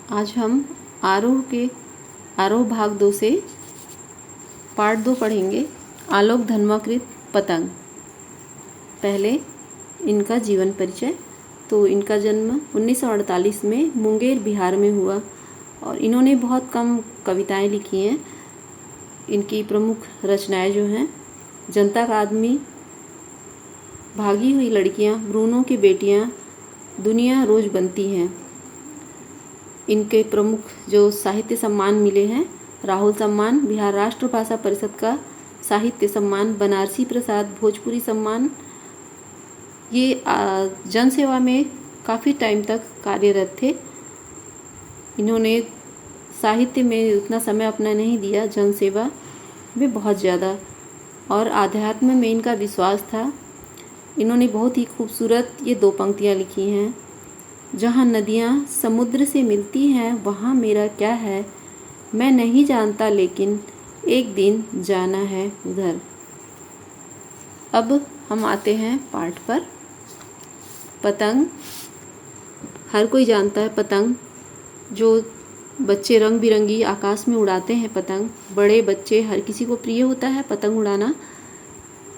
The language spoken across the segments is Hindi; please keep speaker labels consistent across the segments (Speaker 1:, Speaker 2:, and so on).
Speaker 1: आज हम आरोह भाग 2 से पार्ट 2 पढ़ेंगे। आलोक धर्माकृत पतंग। पहले इनका जीवन परिचय। तो इनका जन्म 1948 में मुंगेर बिहार में हुआ और इन्होंने बहुत कम कविताएं लिखी हैं। इनकी प्रमुख रचनाएं जो हैं जनता का आदमी, भागी हुई लड़कियां, ब्रूनो की बेटियां, दुनिया रोज बनती हैं। इनके प्रमुख जो साहित्य सम्मान मिले हैं, राहुल सम्मान, बिहार राष्ट्र भाषा परिषद का साहित्य सम्मान, बनारसी प्रसाद भोजपुरी सम्मान। ये जन सेवा में काफ़ी टाइम तक कार्यरत थे। इन्होंने साहित्य में उतना समय अपना नहीं दिया, जन सेवा में बहुत ज़्यादा, और आध्यात्म में इनका विश्वास था। इन्होंने बहुत ही खूबसूरत ये 2 पंक्तियाँ लिखी हैं। जहाँ नदियाँ समुद्र से मिलती हैं वहाँ मेरा क्या है, मैं नहीं जानता लेकिन एक दिन जाना है उधर। अब हम आते हैं पाठ पर। पतंग हर कोई जानता है। पतंग जो बच्चे रंग बिरंगी आकाश में उड़ाते हैं, पतंग बड़े बच्चे हर किसी को प्रिय होता है पतंग उड़ाना।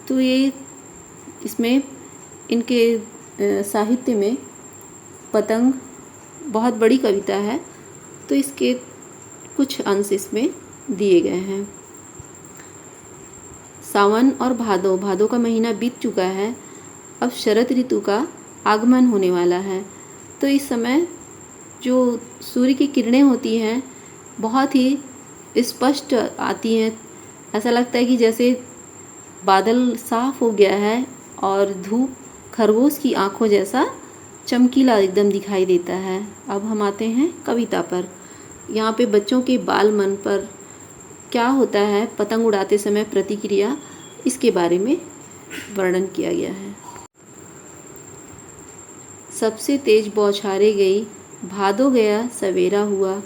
Speaker 1: तो ये इसमें इनके साहित्य में पतंग बहुत बड़ी कविता है, तो इसके कुछ अंश इसमें दिए गए हैं। सावन और भादो का महीना बीत चुका है, अब शरद ऋतु का आगमन होने वाला है। तो इस समय जो सूर्य की किरणें होती हैं बहुत ही स्पष्ट आती हैं। ऐसा लगता है कि जैसे बादल साफ हो गया है और धूप खरगोश की आंखों जैसा चमकीला एकदम दिखाई देता है। अब हम आते हैं कविता पर। यहाँ पे बच्चों के बाल मन पर क्या होता है पतंग उड़ाते समय प्रतिक्रिया, इसके बारे में वर्णन किया गया है। सबसे तेज बौछारे गई, भादो गया सवेरा हुआ,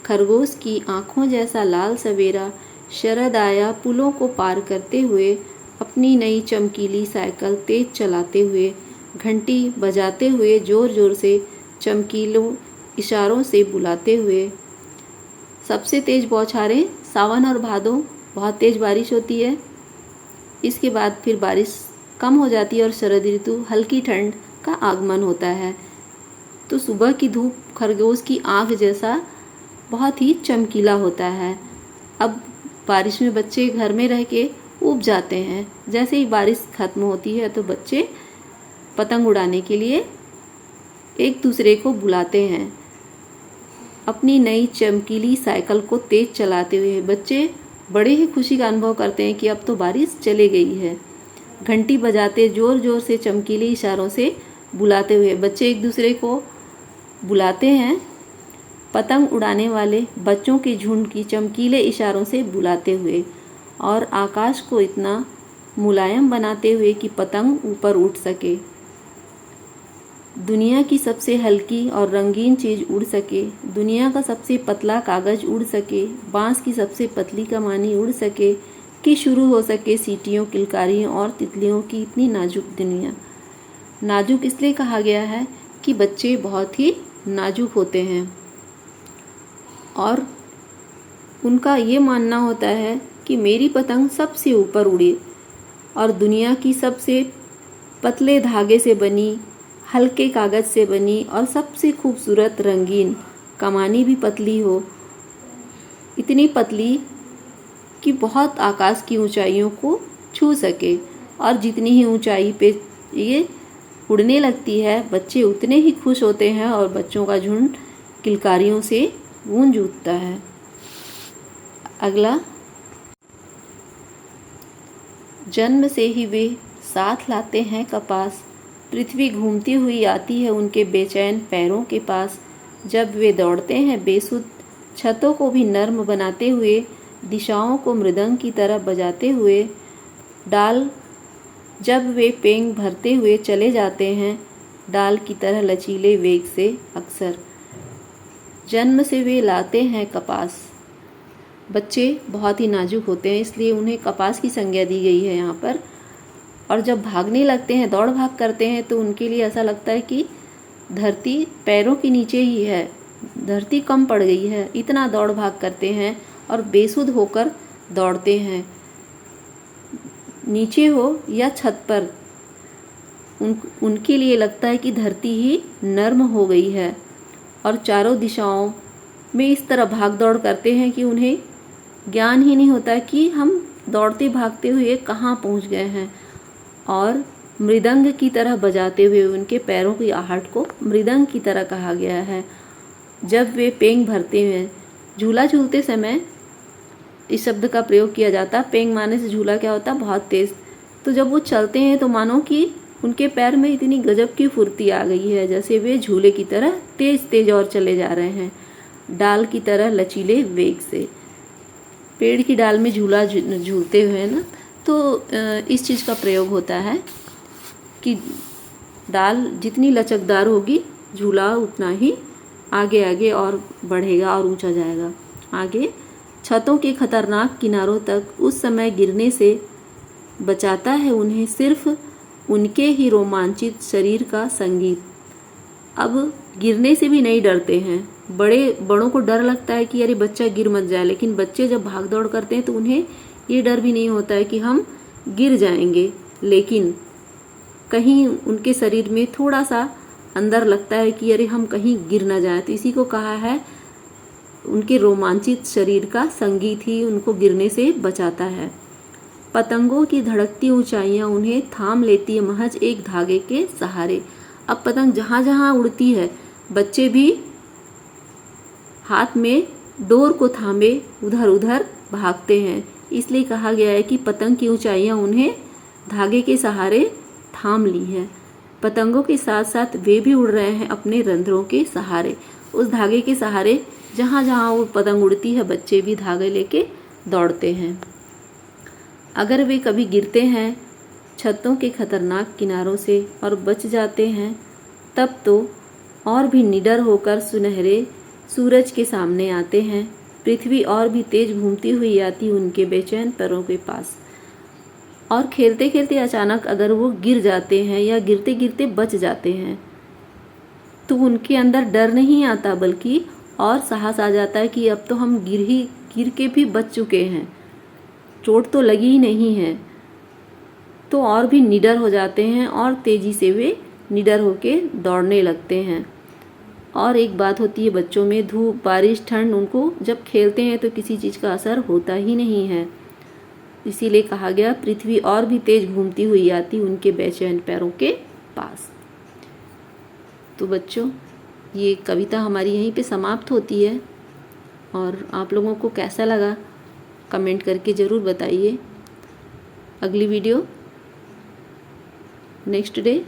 Speaker 1: खरगोश की आँखों जैसा लाल सवेरा, शरद आया पुलों को पार करते हुए, अपनी नई चमकीली साइकिल तेज चलाते हुए, घंटी बजाते हुए, जोर जोर से चमकीलों इशारों से बुलाते हुए। सबसे तेज बौछारें सावन और भादो, बहुत तेज बारिश होती है। इसके बाद फिर बारिश कम हो जाती है और शरद ऋतु, हल्की ठंड का आगमन होता है। तो सुबह की धूप खरगोश की आँख जैसा बहुत ही चमकीला होता है। अब बारिश में बच्चे घर में रह के ऊब जाते हैं। जैसे ही बारिश खत्म होती है तो बच्चे पतंग उड़ाने के लिए एक दूसरे को बुलाते हैं। अपनी नई चमकीली साइकिल को तेज चलाते हुए बच्चे बड़े ही खुशी का अनुभव करते हैं कि अब तो बारिश चले गई है। घंटी बजाते जोर जोर से चमकीले इशारों से बुलाते हुए बच्चे एक दूसरे को बुलाते हैं। पतंग उड़ाने वाले बच्चों के झुंड की चमकीले इशारों से बुलाते हुए और आकाश को इतना मुलायम बनाते हुए कि पतंग ऊपर उठ सके, दुनिया की सबसे हल्की और रंगीन चीज़ उड़ सके, दुनिया का सबसे पतला कागज़ उड़ सके, बांस की सबसे पतली कमानी उड़ सके, कि शुरू हो सके सीटियों, किलकारियों और तितलियों की इतनी नाजुक दुनिया। नाजुक इसलिए कहा गया है कि बच्चे बहुत ही नाजुक होते हैं और उनका ये मानना होता है कि मेरी पतंग सबसे ऊपर उड़े और दुनिया की सबसे पतले धागे से बनी, हल्के कागज़ से बनी और सबसे खूबसूरत रंगीन कमानी भी पतली हो, इतनी पतली कि बहुत आकाश की ऊंचाइयों को छू सके। और जितनी ही ऊंचाई पे ये उड़ने लगती है बच्चे उतने ही खुश होते हैं और बच्चों का झुंड किलकारियों से गूंज उठता है। अगला, जन्म से ही वे साथ लाते हैं कपास, पृथ्वी घूमती हुई आती है उनके बेचैन पैरों के पास। जब वे दौड़ते हैं बेसुध, छतों को भी नर्म बनाते हुए, दिशाओं को मृदंग की तरह बजाते हुए, डाल जब वे पेंग भरते हुए चले जाते हैं, डाल की तरह लचीले वेग से अक्सर। जन्म से वे लाते हैं कपास। बच्चे बहुत ही नाजुक होते हैं इसलिए उन्हें कपास की संज्ञा दी गई है यहाँ पर। और जब भागने लगते हैं, दौड़ भाग करते हैं, तो उनके लिए ऐसा लगता है कि धरती पैरों के नीचे ही है, धरती कम पड़ गई है, इतना दौड़ भाग करते हैं और बेसुध होकर दौड़ते हैं। नीचे हो या छत पर, उनके लिए लगता है कि धरती ही नर्म हो गई है और चारों दिशाओं में इस तरह भाग दौड़ करते हैं कि उन्हें ज्ञान ही नहीं होता कि हम दौड़ते भागते हुए कहाँ पहुँच गए हैं। और मृदंग की तरह बजाते हुए, उनके पैरों की आहट को मृदंग की तरह कहा गया है। जब वे पेंग भरते हैं, झूला झूलते समय इस शब्द का प्रयोग किया जाता। पेंग माने से झूला क्या होता है, बहुत तेज़। तो जब वो चलते हैं तो मानो कि उनके पैर में इतनी गजब की फुर्ती आ गई है, जैसे वे झूले की तरह तेज तेज और चले जा रहे हैं, डाल की तरह लचीले वेग से। पेड़ की डाल में झूला झूलते हुए ना, तो इस चीज़ का प्रयोग होता है कि डाल जितनी लचकदार होगी, झूला उतना ही आगे आगे और बढ़ेगा और ऊंचा जाएगा। आगे, छतों के खतरनाक किनारों तक उस समय गिरने से बचाता है उन्हें सिर्फ उनके ही रोमांचित शरीर का संगीत। अब गिरने से भी नहीं डरते हैं। बड़ों को डर लगता है कि अरे बच्चा गिर मत जाए, लेकिन बच्चे जब भाग दौड़ करते हैं तो उन्हें ये डर भी नहीं होता है कि हम गिर जाएंगे। लेकिन कहीं उनके शरीर में थोड़ा सा अंदर लगता है कि अरे हम कहीं गिर ना जाए। तो इसी को कहा है, उनके रोमांचित शरीर का संगीत ही उनको गिरने से बचाता है। पतंगों की धड़कती ऊंचाइयां उन्हें थाम लेती है महज एक धागे के सहारे। अब पतंग जहाँ जहाँ उड़ती है, बच्चे भी हाथ में डोर को थामे उधर उधर भागते हैं। इसलिए कहा गया है कि पतंग की ऊंचाइयां उन्हें धागे के सहारे थाम ली है। पतंगों के साथ साथ वे भी उड़ रहे हैं अपने रंध्रों के सहारे। उस धागे के सहारे जहाँ जहाँ वो पतंग उड़ती है, बच्चे भी धागे लेके दौड़ते हैं। अगर वे कभी गिरते हैं छतों के खतरनाक किनारों से और बच जाते हैं, तब तो और भी निडर होकर सुनहरे सूरज के सामने आते हैं। पृथ्वी और भी तेज घूमती हुई आती उनके बेचैन पैरों के पास। और खेलते खेलते अचानक अगर वो गिर जाते हैं या गिरते गिरते बच जाते हैं, तो उनके अंदर डर नहीं आता, बल्कि और साहस आ जाता है कि अब तो हम गिर के भी बच चुके हैं, चोट तो लगी ही नहीं है। तो और भी निडर हो जाते हैं और तेज़ी से वे निडर होके दौड़ने लगते हैं। और एक बात होती है बच्चों में, धूप बारिश ठंड, उनको जब खेलते हैं तो किसी चीज़ का असर होता ही नहीं है। इसीलिए कहा गया, पृथ्वी और भी तेज घूमती हुई आती उनके बेचैन पैरों के पास। तो बच्चों, ये कविता हमारी यहीं पे समाप्त होती है। और आप लोगों को कैसा लगा कमेंट करके ज़रूर बताइए। अगली वीडियो नेक्स्ट डे